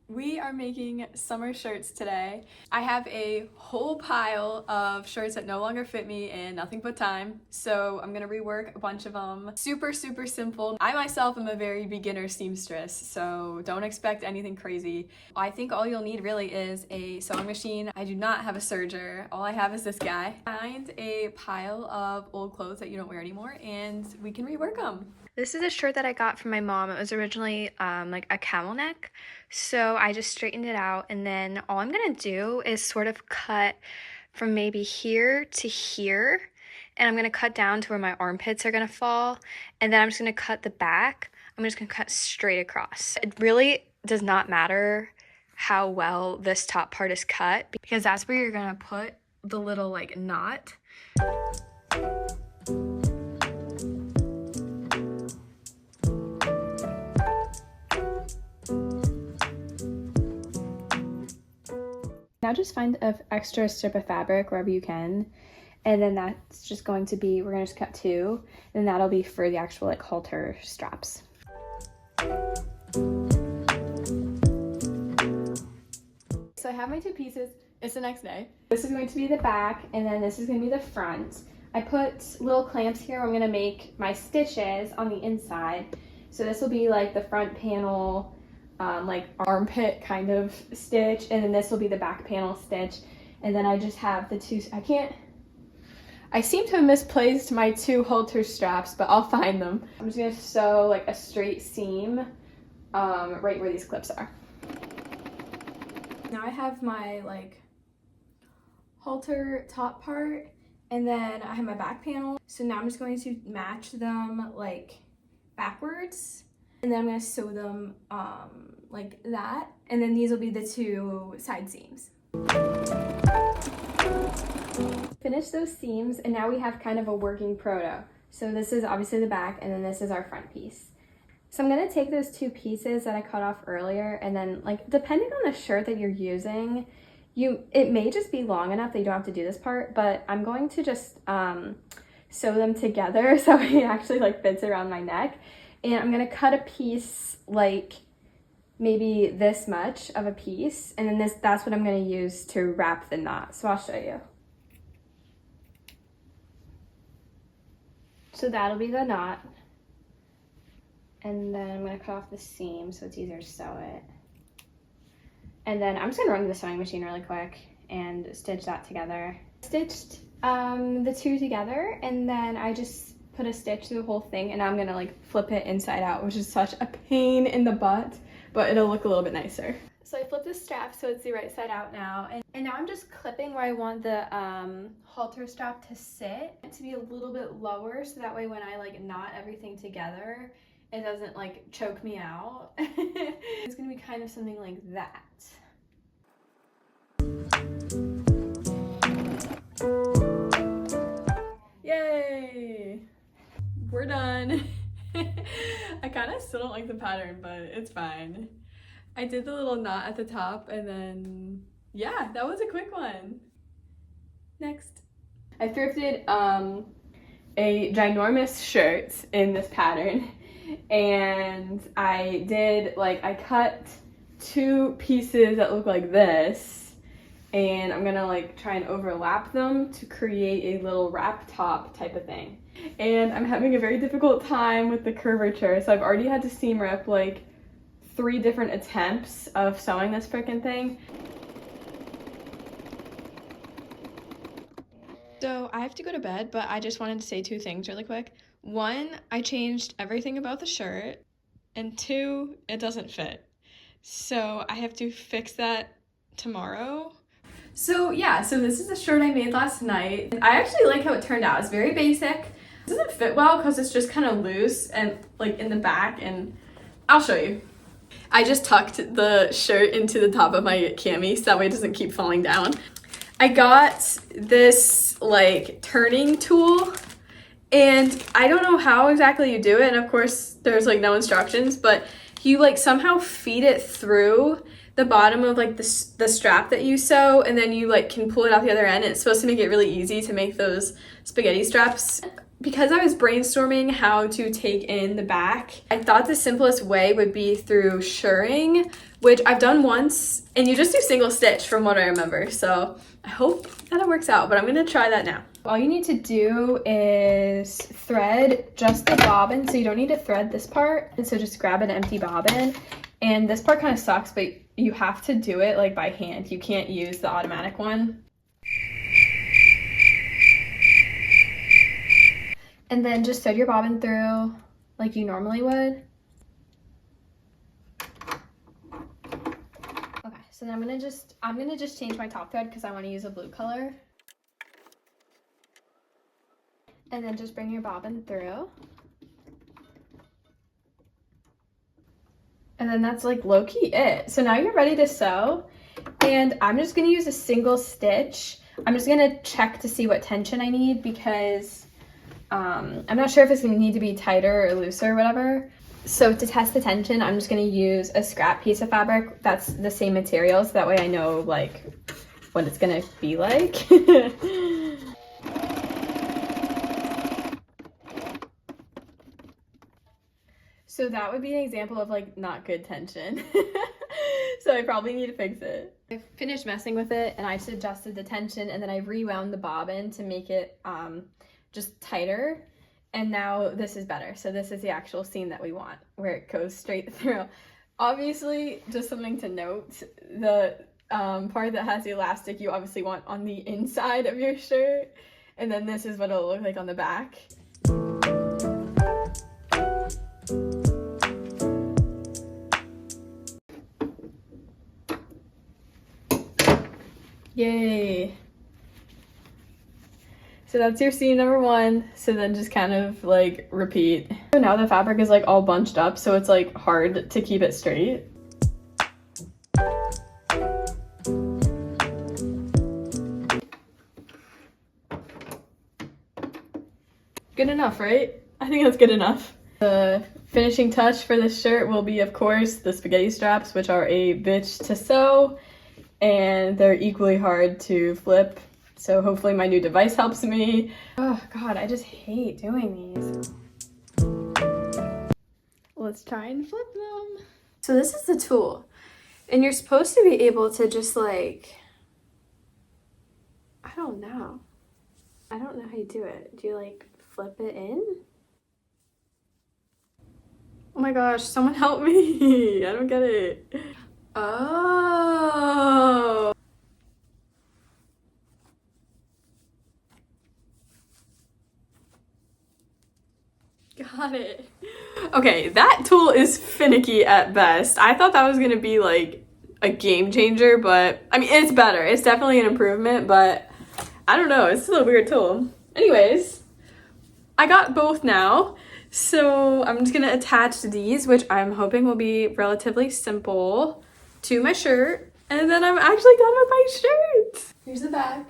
We are making summer shirts today. I have a whole pile of shirts that no longer fit me in nothing but time, so I'm gonna rework a bunch of them. Super simple. I myself am a very beginner seamstress, so don't expect anything crazy. I think all you'll need really is a sewing machine. I do not have a serger. All I have is this guy. Find a pile of old clothes that you don't wear anymore and we can rework them. This is a shirt that I got from my mom. It was originally like a camel neck. So I just straightened it out, and then all I'm gonna do is sort of cut from maybe here to here, and I'm gonna cut down to where my armpits are gonna fall, and then I'm just gonna cut the back. I'm just gonna cut straight across. It really does not matter how well this top part is cut, because that's where you're gonna put the little like knot. Now just find an extra strip of fabric wherever you can, and then that's just going to be, we're gonna just cut two, and that'll be for the actual like halter straps. So I have my two pieces. It's the next day. This is going to be the back, and then this is going to be the front. I put little clamps here. I'm going to make my stitches on the inside. So this will be like the front panel, like armpit kind of stitch, and then this will be the back panel stitch. And then I just have the two, I seem to have misplaced my two halter straps, but I'll find them. I'm just gonna sew like a straight seam right where these clips are. Now I have my like halter top part, and then I have my back panel. So now I'm just going to match them like backwards, and then I'm going to sew them like that, and then these will be the two side seams. Finish those seams, and now we have kind of a working proto. So this is obviously the back, and then this is our front piece. So I'm going to take those two pieces that I cut off earlier, and then like depending on the shirt that you're using, it may just be long enough that you don't have to do this part, but I'm going to just sew them together so it actually like fits around my neck. And I'm gonna cut a piece like maybe this much of a piece, and then that's what I'm gonna use to wrap the knot. So I'll show you. So that'll be the knot. And then I'm gonna cut off the seam so it's easier to sew it. And then I'm just gonna run the sewing machine really quick and stitch that together. Stitched the two together, and then I just put a stitch through the whole thing, and now I'm gonna like flip it inside out, which is such a pain in the butt, but it'll look a little bit nicer. So I flipped the strap so it's the right side out now, and now I'm just clipping where I want the halter strap to sit, to be a little bit lower, so that way when I like knot everything together, it doesn't like choke me out. It's gonna be kind of something like that. Yay! We're done. I kind of still don't like the pattern, but it's fine. I did the little knot at the top, and then yeah, that was a quick one. Next. I thrifted a ginormous shirt in this pattern, and I cut two pieces that look like this, and I'm gonna like try and overlap them to create a little wrap top type of thing. And I'm having a very difficult time with the curvature, so I've already had to seam rip like 3 different attempts of sewing this frickin' thing. So I have to go to bed, but I just wanted to say 2 things really quick. 1, I changed everything about the shirt, and 2, it doesn't fit. So I have to fix that tomorrow. So yeah, so this is a shirt I made last night. I actually like how it turned out. It's very basic. It doesn't fit well because it's just kind of loose and like in the back, and I'll show you. I just tucked the shirt into the top of my cami so that way it doesn't keep falling down. I got this like turning tool, and I don't know how exactly you do it, and of course there's like no instructions, but you like somehow feed it through the bottom of like the strap that you sew, and then you like can pull it out the other end. It's supposed to make it really easy to make those spaghetti straps. because I was brainstorming how to take in the back, I thought the simplest way would be through shirring, which I've done once, and you just do single stitch from what I remember. So I hope that it works out, but I'm gonna try that now. All you need to do is thread just the bobbin, so you don't need to thread this part. And so just grab an empty bobbin. And this part kind of sucks, but you have to do it like by hand. You can't use the automatic one. And then just thread your bobbin through like you normally would. Okay, so then I'm gonna just change my top thread because I want to use a blue color. And then just bring your bobbin through. And then that's like low-key it. So now you're ready to sew. And I'm just gonna use a single stitch. I'm just gonna check to see what tension I need because I'm not sure if it's gonna need to be tighter or looser or whatever. So to test the tension, I'm just gonna use a scrap piece of fabric that's the same material, so that way I know like what it's gonna be like. So that would be an example of like not good tension. So I probably need to fix it. I finished messing with it and I just adjusted the tension and then I rewound the bobbin to make it just tighter. And now this is better. So this is the actual seam that we want where it goes straight through. Obviously, just something to note, the part that has the elastic you obviously want on the inside of your shirt. And then this is what it'll look like on the back. Yay. So that's your seam number one. So then just kind of like repeat. So now the fabric is like all bunched up, so it's like hard to keep it straight. Good enough, right? I think that's good enough. The finishing touch for this shirt will be, of course, the spaghetti straps, which are a bitch to sew. And they're equally hard to flip. So hopefully my new device helps me. Oh God, I just hate doing these. Let's try and flip them. So this is the tool. And you're supposed to be able to just like, I don't know how you do it. Do you like flip it in? Oh my gosh, someone help me. I don't get it. Oh. Got it. Okay, that tool is finicky at best. I thought that was gonna be like a game changer, but I mean, it's better. It's definitely an improvement, but I don't know. It's still a weird tool. Anyways, I got both now. So I'm just gonna attach these, which I'm hoping will be relatively simple, to my shirt, and then I'm actually done with my shirt. Here's the back.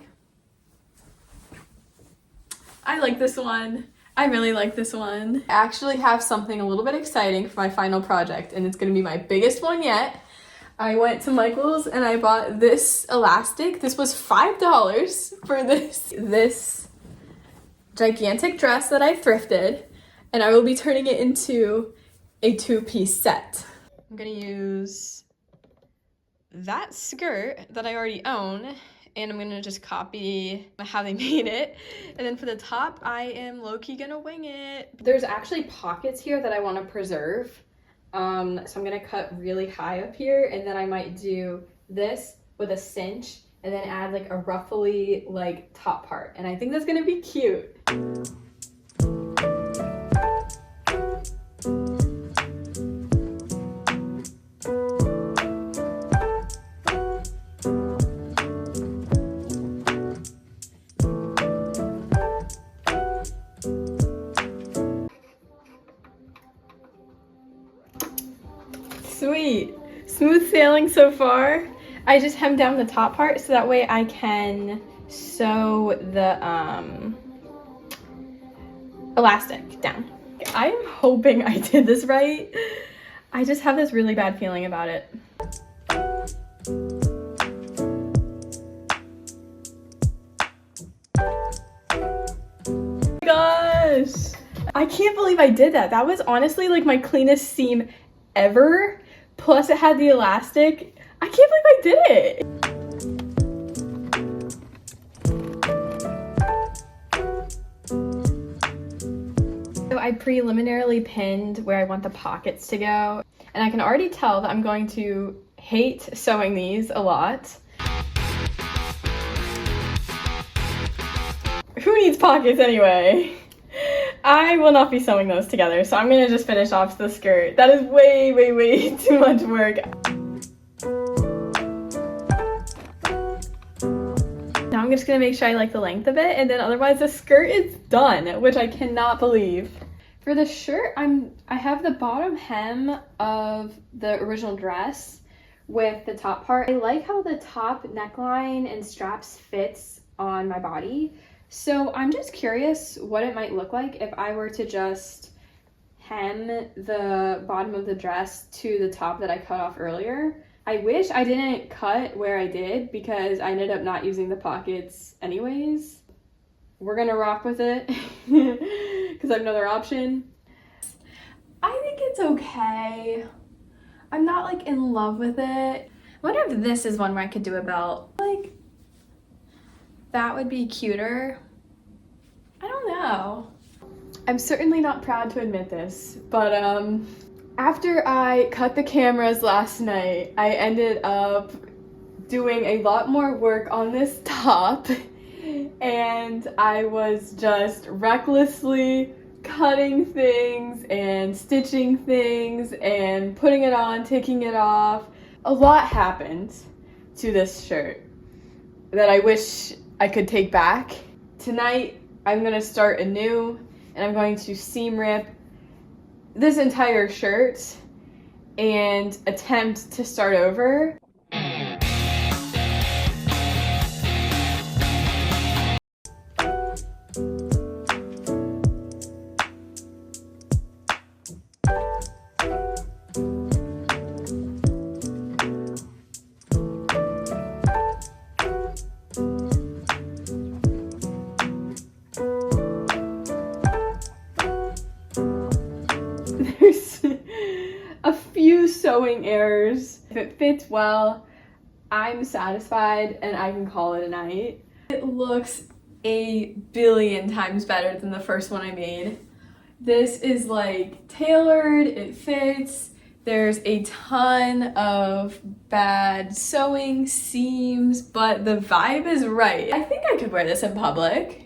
I like this one. I really like this one. I actually have something a little bit exciting for my final project, and it's gonna be my biggest one yet. I went to Michael's and I bought this elastic. This was $5 for this gigantic dress that I thrifted, and I will be turning it into a two-piece set. I'm gonna use that skirt that I already own, and I'm gonna just copy how they made it. And then for the top, I am low-key gonna wing it. There's actually pockets here that I wanna preserve. So I'm gonna cut really high up here, and then I might do this with a cinch and then add like a ruffly like top part. And I think that's gonna be cute. Sweet. Smooth sailing so far. I just hemmed down the top part so that way I can sew the elastic down. I am hoping I did this right. I just have this really bad feeling about it. Oh my gosh! I can't believe I did that. That was honestly like my cleanest seam ever. Plus it had the elastic. I can't believe I did it. So I preliminarily pinned where I want the pockets to go. And I can already tell that I'm going to hate sewing these a lot. Who needs pockets anyway? I will not be sewing those together, so I'm gonna just finish off the skirt. That is way, way, way too much work. Now I'm just gonna make sure I like the length of it, and then otherwise the skirt is done, which I cannot believe. For the shirt, I have the bottom hem of the original dress with the top part. I like how the top neckline and straps fits on my body. So I'm just curious what it might look like if I were to just hem the bottom of the dress to the top that I cut off earlier. I wish I didn't cut where I did because I ended up not using the pockets anyways. We're gonna rock with it because I have another option. I think it's okay. I'm not like in love with it. I wonder if this is one where I could do a belt. Like, that would be cuter. I don't know. I'm certainly not proud to admit this, but after I cut the cameras last night, I ended up doing a lot more work on this top, and I was just recklessly cutting things and stitching things and putting it on, taking it off. A lot happened to this shirt that I wish I could take back. Tonight, I'm gonna start anew, and I'm going to seam rip this entire shirt and attempt to start over. There's a few sewing errors. If it fits well, I'm satisfied and I can call it a night. It looks a billion times better than the first one I made. This is like tailored, it fits. There's a ton of bad sewing seams, but the vibe is right. I think I could wear this in public.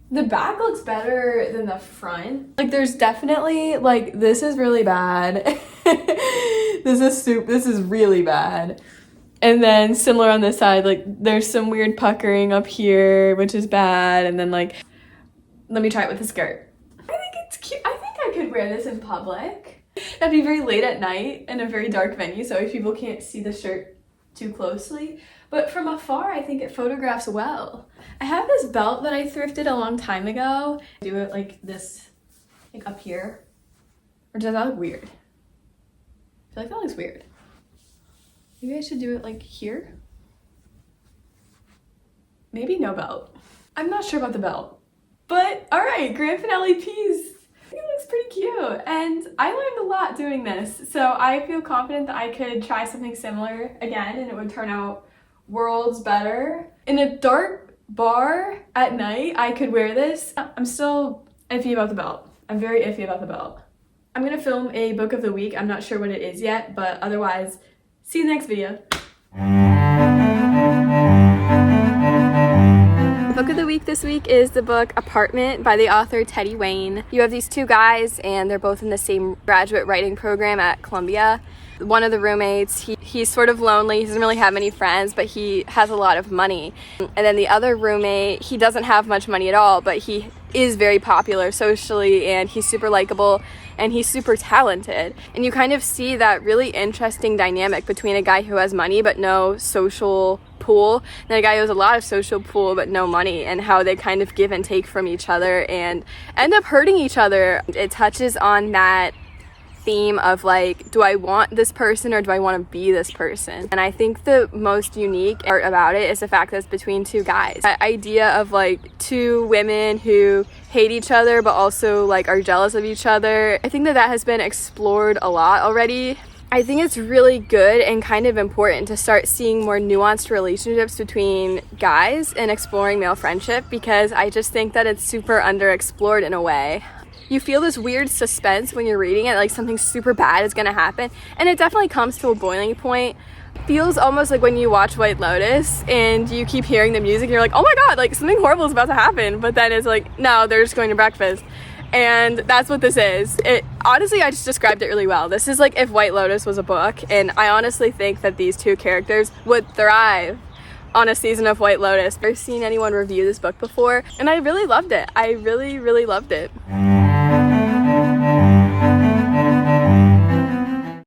The back looks better than the front. Like, there's definitely, like, this is really bad. This is really bad. And then similar on this side, like, there's some weird puckering up here, which is bad. And then, like, let me try it with the skirt. I think it's cute. I think I could wear this in public. That'd be very late at night in a very dark venue, so if people can't see the shirt too closely. But from afar, I think it photographs well. I have this belt that I thrifted a long time ago. Do it like this, like up here. Or does that look weird? I feel like that looks weird. Maybe I should do it like here? Maybe no belt. I'm not sure about the belt. But all right, grand finale piece. I think it looks pretty cute. And I learned a lot doing this. So I feel confident that I could try something similar again and it would turn out worlds better. In a dark bar at night, I could wear this. I'm still iffy about the belt. I'm very iffy about the belt. I'm gonna film a book of the week. I'm not sure what it is yet, but otherwise, see you in the next video. The book of the week this week is the book Apartment by the author Teddy Wayne. You have these two guys and they're both in the same graduate writing program at Columbia. One of the roommates, he's sort of lonely, he doesn't really have many friends, but he has a lot of money. And then the other roommate, he doesn't have much money at all, but he is very popular socially and he's super likable and he's super talented. And you kind of see that really interesting dynamic between a guy who has money but no social pool and a guy who has a lot of social pool but no money, and how they kind of give and take from each other and end up hurting each other. It touches on that theme of like, do I want this person or do I want to be this person? And I think the most unique part about it is the fact that it's between two guys. That idea of like two women who hate each other but also like are jealous of each other. I think that has been explored a lot already. I think it's really good and kind of important to start seeing more nuanced relationships between guys and exploring male friendship, because I just think that it's super underexplored in a way. You feel this weird suspense when you're reading it, like something super bad is gonna happen, and it definitely comes to a boiling point. Feels almost like when you watch White Lotus and you keep hearing the music, you're like, oh my god, like something horrible is about to happen, but then it's like, no, they're just going to breakfast. And that's what this is. It honestly, I just described it really well. This is like if White Lotus was a book, and I honestly think that these two characters would thrive on a season of White Lotus. I've never seen anyone review this book before, and I really loved it. I really, really loved it.